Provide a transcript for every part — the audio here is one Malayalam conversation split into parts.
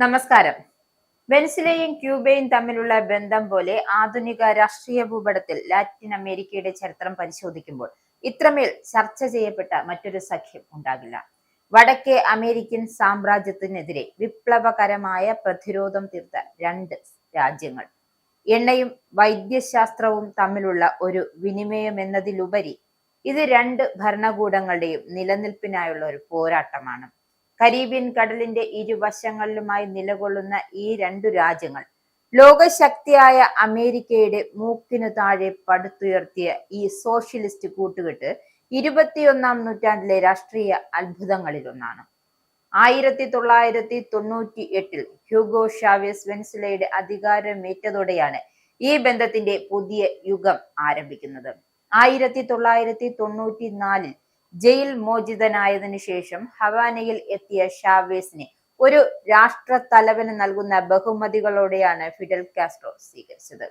നമസ്കാരം. വെനിസ്വേലയും ക്യൂബയും തമ്മിലുള്ള ബന്ധം പോലെ ആധുനിക രാഷ്ട്രീയ ഭൂപടത്തിൽ ലാറ്റിൻ അമേരിക്കയുടെ ചരിത്രം പരിശോധിക്കുമ്പോൾ ഇത്രമേൽ ചർച്ച ചെയ്യപ്പെട്ട മറ്റൊരു സഖ്യം ഉണ്ടാകില്ല. വടക്കേ അമേരിക്കൻ സാമ്രാജ്യത്തിനെതിരെ വിപ്ലവകരമായ പ്രതിരോധം തീർത്ത രണ്ട് രാജ്യങ്ങൾ, എണ്ണയും വൈദ്യശാസ്ത്രവും തമ്മിലുള്ള ഒരു വിനിമയം എന്നതിലുപരി ഇത് രണ്ട് ഭരണകൂടങ്ങളുടെയും നിലനിൽപ്പിനായുള്ള ഒരു പോരാട്ടമാണ്. കരീബിയൻ കടലിന്റെ ഇരുവശങ്ങളിലുമായി നിലകൊള്ളുന്ന ഈ രണ്ടു രാജ്യങ്ങൾ ലോകശക്തിയായ അമേരിക്കയുടെ മൂക്കിനു താഴെ പടുത്തുയർത്തിയ ഈ സോഷ്യലിസ്റ്റ് കൂട്ടുകെട്ട് 21-ാം നൂറ്റാണ്ടിലെ രാഷ്ട്രീയ അത്ഭുതങ്ങളിലൊന്നാണ്. 1998-ൽ ഹ്യൂഗോ ഷാവേസ് വെനിസ്വേലയുടെ അധികാരമേറ്റതോടെയാണ് ഈ ബന്ധത്തിന്റെ പുതിയ യുഗം ആരംഭിക്കുന്നത്. 1994-ൽ ജയിൽ മോചിതനായതിനു ശേഷം ഹവാനയിൽ എത്തിയ ഷാവേസിനെ ഒരു രാഷ്ട്രത്തലവന് നൽകുന്ന ബഹുമതികളോടെയാണ് ഫിഡൽ കാസ്ട്രോ സ്വീകരിച്ചത്.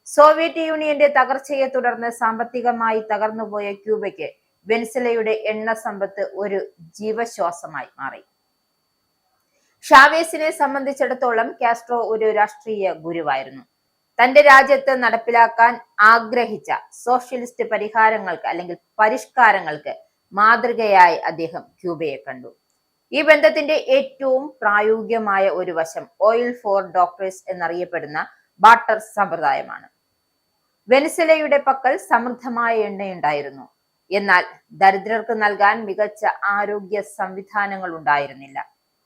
സോവിയറ്റ് യൂണിയന്റെ തകർച്ചയെ തുടർന്ന് സാമ്പത്തികമായി തകർന്നുപോയ ക്യൂബയ്ക്ക് വെനിസ്വേലയുടെ എണ്ണ സമ്പത്ത് ഒരു ജീവശ്വാസമായി മാറി. ഷാവേസിനെ സംബന്ധിച്ചിടത്തോളം കാസ്ട്രോ ഒരു രാഷ്ട്രീയ ഗുരുവായിരുന്നു. തന്റെ രാജ്യത്ത് നടപ്പിലാക്കാൻ ആഗ്രഹിച്ച സോഷ്യലിസ്റ്റ് പരിഹാരങ്ങൾക്ക് അല്ലെങ്കിൽ പരിഷ്കാരങ്ങൾക്ക് മാതൃകയായി അദ്ദേഹം ക്യൂബയെ കണ്ടു. ഈ ബന്ധത്തിന്റെ ഏറ്റവും പ്രായോഗികമായ ഒരു വശം ഓയിൽ ഫോർ ഡോക്ടേഴ്സ് എന്നറിയപ്പെടുന്ന ബാർട്ടർ സമ്പ്രദായമാണ്. വെനിസ്വേലയുടെ പക്കൽ സമൃദ്ധമായ എണ്ണയുണ്ടായിരുന്നു, എന്നാൽ ദരിദ്രർക്ക് നൽകാൻ മികച്ച ആരോഗ്യ സംവിധാനങ്ങൾ ഉണ്ടായിരുന്നില്ല.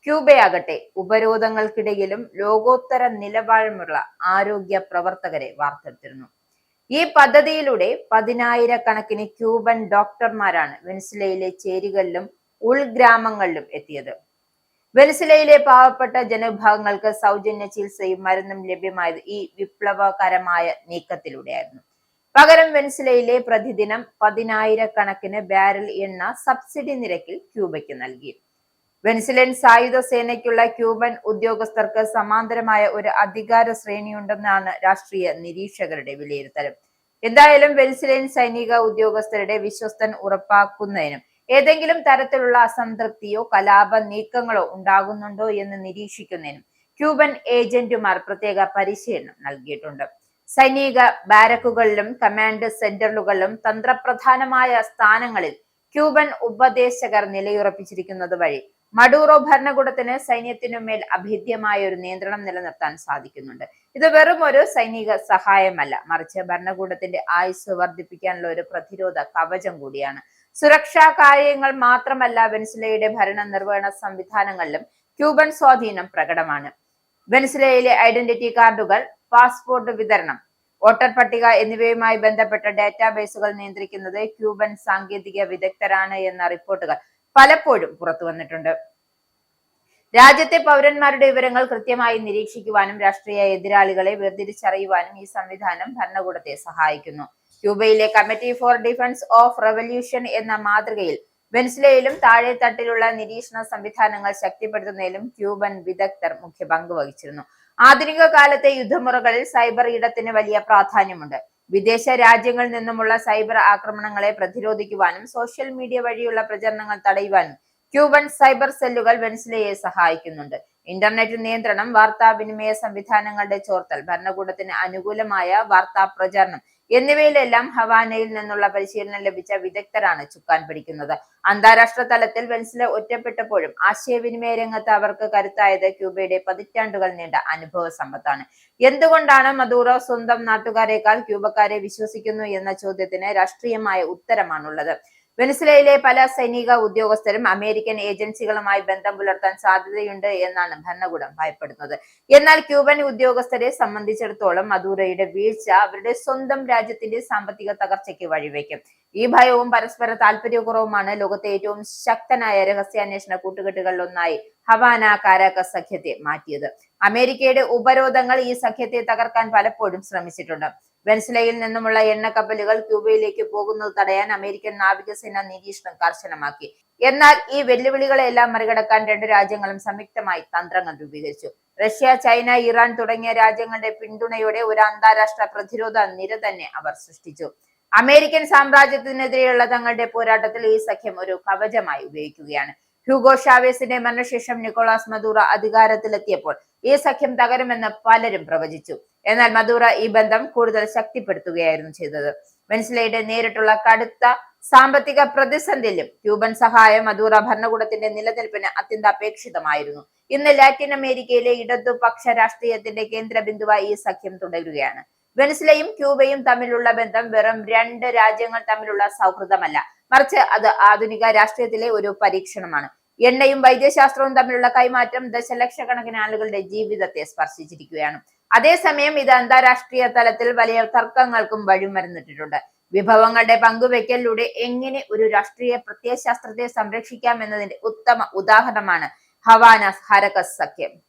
ക്യൂബയാകട്ടെ ഉപരോധങ്ങൾക്കിടയിലും ലോകോത്തര നിലവാരമുള്ള ആരോഗ്യ പ്രവർത്തകരെ വാർത്തെടുത്തിരുന്നു. ഈ പദ്ധതിയിലൂടെ 10,000-കണക്കിന് ക്യൂബൻ ഡോക്ടർമാരാണ് വെനിസ്വേലയിലെ ചേരികളിലും ഉൾഗ്രാമങ്ങളിലും എത്തിയത്. വെനിസ്വേലയിലെ പാവപ്പെട്ട ജനവിഭാഗങ്ങൾക്ക് സൗജന്യ ചികിത്സയും മരുന്നും ലഭ്യമായത് ഈ വിപ്ലവകരമായ നീക്കത്തിലൂടെയായിരുന്നു. പകരം വെനിസ്വേലയിലെ പ്രതിദിനം 10,000-കണക്കിന് ബാരൽ എണ്ണ സബ്സിഡി നിരക്കിൽ ക്യൂബയ്ക്ക് നൽകി. വെനിസ്വേലൻ സായുധ സേനയ്ക്കുള്ള ക്യൂബൻ ഉദ്യോഗസ്ഥർക്ക് സമാന്തരമായ ഒരു അധികാര ശ്രേണിയുണ്ടെന്നാണ് രാഷ്ട്രീയ നിരീക്ഷകരുടെ വിലയിരുത്തൽ. എന്തായാലും വെനിസ്വേലൻ സൈനിക ഉദ്യോഗസ്ഥരുടെ വിശ്വസ്തൻ ഉറപ്പാക്കുന്നതിനും ഏതെങ്കിലും തരത്തിലുള്ള അസംതൃപ്തിയോ കലാപ നീക്കങ്ങളോ ഉണ്ടാകുന്നുണ്ടോ എന്ന് നിരീക്ഷിക്കുന്നതിനും ക്യൂബൻ ഏജന്റുമാർ പ്രത്യേക പരിശീലനം നൽകിയിട്ടുണ്ട്. സൈനിക ബാരക്കുകളിലും കമാൻഡ് സെന്ററുകളിലും തന്ത്രപ്രധാനമായ സ്ഥാനങ്ങളിൽ ക്യൂബൻ ഉപദേശകർ നിലയുറപ്പിച്ചിരിക്കുന്നത് വഴി മഡൂറോ ഭരണകൂടത്തിന് സൈന്യത്തിനുമേൽ അഭേദ്യമായ ഒരു നിയന്ത്രണം നിലനിർത്താൻ സാധിക്കുന്നുണ്ട്. ഇത് വെറും ഒരു സൈനിക സഹായമല്ല, മറിച്ച് ഭരണകൂടത്തിന്റെ ആയുസ് വർദ്ധിപ്പിക്കാനുള്ള ഒരു പ്രതിരോധ കവചം കൂടിയാണ്. സുരക്ഷാ കാര്യങ്ങൾ മാത്രമല്ല, വെനിസ്വേലയുടെ ഭരണ നിർവഹണ സംവിധാനങ്ങളിലും ക്യൂബൻ സ്വാധീനം പ്രകടമാണ്. വെനിസ്വേലയിലെ ഐഡന്റിറ്റി കാർഡുകൾ, പാസ്പോർട്ട് വിതരണം, വോട്ടർ പട്ടിക എന്നിവയുമായി ബന്ധപ്പെട്ട ഡാറ്റാബേസുകൾ നിയന്ത്രിക്കുന്നത് ക്യൂബൻ സാങ്കേതിക വിദഗ്ധരാണ് എന്ന റിപ്പോർട്ടുകൾ പലപ്പോഴും പുറത്തു വന്നിട്ടുണ്ട്. രാജ്യത്തെ പൗരന്മാരുടെ വിവരങ്ങൾ കൃത്യമായി നിരീക്ഷിക്കുവാനും രാഷ്ട്രീയ എതിരാളികളെ വേർതിരിച്ചറിയുവാനും ഈ സംവിധാനം ഭരണകൂടത്തെ സഹായിക്കുന്നു. ക്യൂബയിലെ committee for defence of revolution എന്ന മാതൃകയിൽ വെനിസ്വേലയിലും താഴെ തട്ടിലുള്ള നിരീക്ഷണ സംവിധാനങ്ങൾ ശക്തിപ്പെടുത്തുന്നതിലും ക്യൂബൻ വിദഗ്ധർ മുഖ്യ പങ്ക് വഹിച്ചിരുന്നു. ആധുനിക കാലത്തെ യുദ്ധമുറകളിൽ സൈബർ ഇടത്തിന് വലിയ പ്രാധാന്യമുണ്ട്. വിദേശ രാജ്യങ്ങളിൽ നിന്നുമുള്ള സൈബർ ആക്രമണങ്ങളെ പ്രതിരോധിക്കുവാനും സോഷ്യൽ മീഡിയ വഴിയുള്ള പ്രചരണങ്ങൾ തടയുവാനും ക്യൂബൻ സൈബർ സെല്ലുകൾ വെനിസ്വേലയെ സഹായിക്കുന്നുണ്ട്. ഇന്റർനെറ്റ് നിയന്ത്രണം, വാർത്താവിനിമയ സംവിധാനങ്ങളുടെ ചോർത്തൽ, ഭരണകൂടത്തിന് അനുകൂലമായ വാർത്താ പ്രചാരണം എന്നിവയിലെല്ലാം ഹവാനയിൽ നിന്നുള്ള പരിശീലനം ലഭിച്ച വിദഗ്ധരാണ് ചുക്കാൻ പിടിക്കുന്നത്. അന്താരാഷ്ട്ര തലത്തിൽ വെനിസ്വേല ഒറ്റപ്പെട്ടപ്പോഴും ആശയവിനിമയ രംഗത്ത് അവർക്ക് കരുത്തായത് ക്യൂബയുടെ പതിറ്റാണ്ടുകൾ നീണ്ട അനുഭവ സമ്പത്താണ്. എന്തുകൊണ്ടാണ് മദൂറോ സ്വന്തം നാട്ടുകാരേക്കാൾ ക്യൂബക്കാരെ വിശ്വസിക്കുന്നു എന്ന ചോദ്യത്തിന് രാഷ്ട്രീയമായ ഉത്തരമാണുള്ളത്. വെനിസ്വേലയിലെ പല സൈനിക ഉദ്യോഗസ്ഥരും അമേരിക്കൻ ഏജൻസികളുമായി ബന്ധം പുലർത്താൻ സാധ്യതയുണ്ട് എന്നാണ് ഭരണകൂടം ഭയപ്പെടുന്നത്. എന്നാൽ ക്യൂബൻ ഉദ്യോഗസ്ഥരെ സംബന്ധിച്ചിടത്തോളം മദൂറോയുടെ വീഴ്ച അവരുടെ സ്വന്തം രാജ്യത്തിന്റെ സാമ്പത്തിക തകർച്ചയ്ക്ക് വഴിവെക്കും. ഈ ഭയവും പരസ്പര താല്പര്യക്കുറവുമാണ് ലോകത്തെ ഏറ്റവും ശക്തനായ രഹസ്യാന്വേഷണ കൂട്ടുകെട്ടുകളിൽ ഒന്നായി ഹവാന കാരാക്കസ് സഖ്യത്തെ മാറ്റിയത്. അമേരിക്കയുടെ ഉപരോധങ്ങൾ ഈ സഖ്യത്തെ തകർക്കാൻ പലപ്പോഴും ശ്രമിച്ചിട്ടുണ്ട്. വെനിസ്വേലയിൽ നിന്നുമുള്ള എണ്ണ കപ്പലുകൾ ക്യൂബയിലേക്ക് പോകുന്നത് തടയാൻ അമേരിക്കൻ നാവികസേന നിരീക്ഷണം കർശനമാക്കി. എന്നാൽ ഈ വെല്ലുവിളികളെല്ലാം മറികടക്കാൻ രണ്ട് രാജ്യങ്ങളും സംയുക്തമായി തന്ത്രങ്ങൾ രൂപീകരിച്ചു. റഷ്യ, ചൈന, ഇറാൻ തുടങ്ങിയ രാജ്യങ്ങളുടെ പിന്തുണയോടെ ഒരു അന്താരാഷ്ട്ര പ്രതിരോധ നിര തന്നെ അവർ സൃഷ്ടിച്ചു. അമേരിക്കൻ സാമ്രാജ്യത്തിനെതിരെയുള്ള തങ്ങളുടെ പോരാട്ടത്തിൽ ഈ സഖ്യം ഒരു കവചമായി ഉപയോഗിക്കുകയാണ്. ഹ്യൂഗോ ഷാവേസിന്റെ മരണശേഷം നിക്കോളാസ് മദൂറോ അധികാരത്തിലെത്തിയപ്പോൾ ഈ സഖ്യം തകരുമെന്ന് പലരും പ്രവചിച്ചു. എന്നാൽ മദൂറോ ഈ ബന്ധം കൂടുതൽ ശക്തിപ്പെടുത്തുകയായിരുന്നു ചെയ്തത്. വെനസ്വേലയുടെ നേരിട്ടുള്ള കടുത്ത സാമ്പത്തിക പ്രതിസന്ധിയിലും ക്യൂബൻ സഹായം മദൂറോ ഭരണകൂടത്തിന്റെ നിലനിൽപ്പിന് അത്യന്താപേക്ഷിതമായിരുന്നു. ഇന്ന് ലാറ്റിൻ അമേരിക്കയിലെ ഇടതുപക്ഷ രാഷ്ട്രീയത്തിന്റെ കേന്ദ്ര ബിന്ദുവായി ഈ സഖ്യം തുടരുകയാണ്. വെനസ്വേലയും ക്യൂബയും തമ്മിലുള്ള ബന്ധം വെറും രണ്ട് രാജ്യങ്ങൾ തമ്മിലുള്ള സൗഹൃദമല്ല, മറിച്ച് അത് ആധുനിക രാഷ്ട്രീയത്തിലെ ഒരു പരീക്ഷണമാണ്. എണ്ണയും വൈദ്യശാസ്ത്രവും തമ്മിലുള്ള കൈമാറ്റം ദശലക്ഷക്കണക്കിന് ആളുകളുടെ ജീവിതത്തെ സ്പർശിച്ചിരിക്കുകയാണ്. അതേസമയം ഇത് അന്താരാഷ്ട്രീയ തലത്തിൽ വലിയ തർക്കങ്ങൾക്കും വഴിമരുന്നിട്ടിട്ടുണ്ട്. വിഭവങ്ങളുടെ പങ്കുവെക്കലിലൂടെ എങ്ങനെ ഒരു രാഷ്ട്രീയ പ്രത്യയശാസ്ത്രത്തെ സംരക്ഷിക്കാം എന്നതിന്റെ ഉത്തമ ഉദാഹരണമാണ് ഹവാന ഹരക്കസ് സഖ്യം.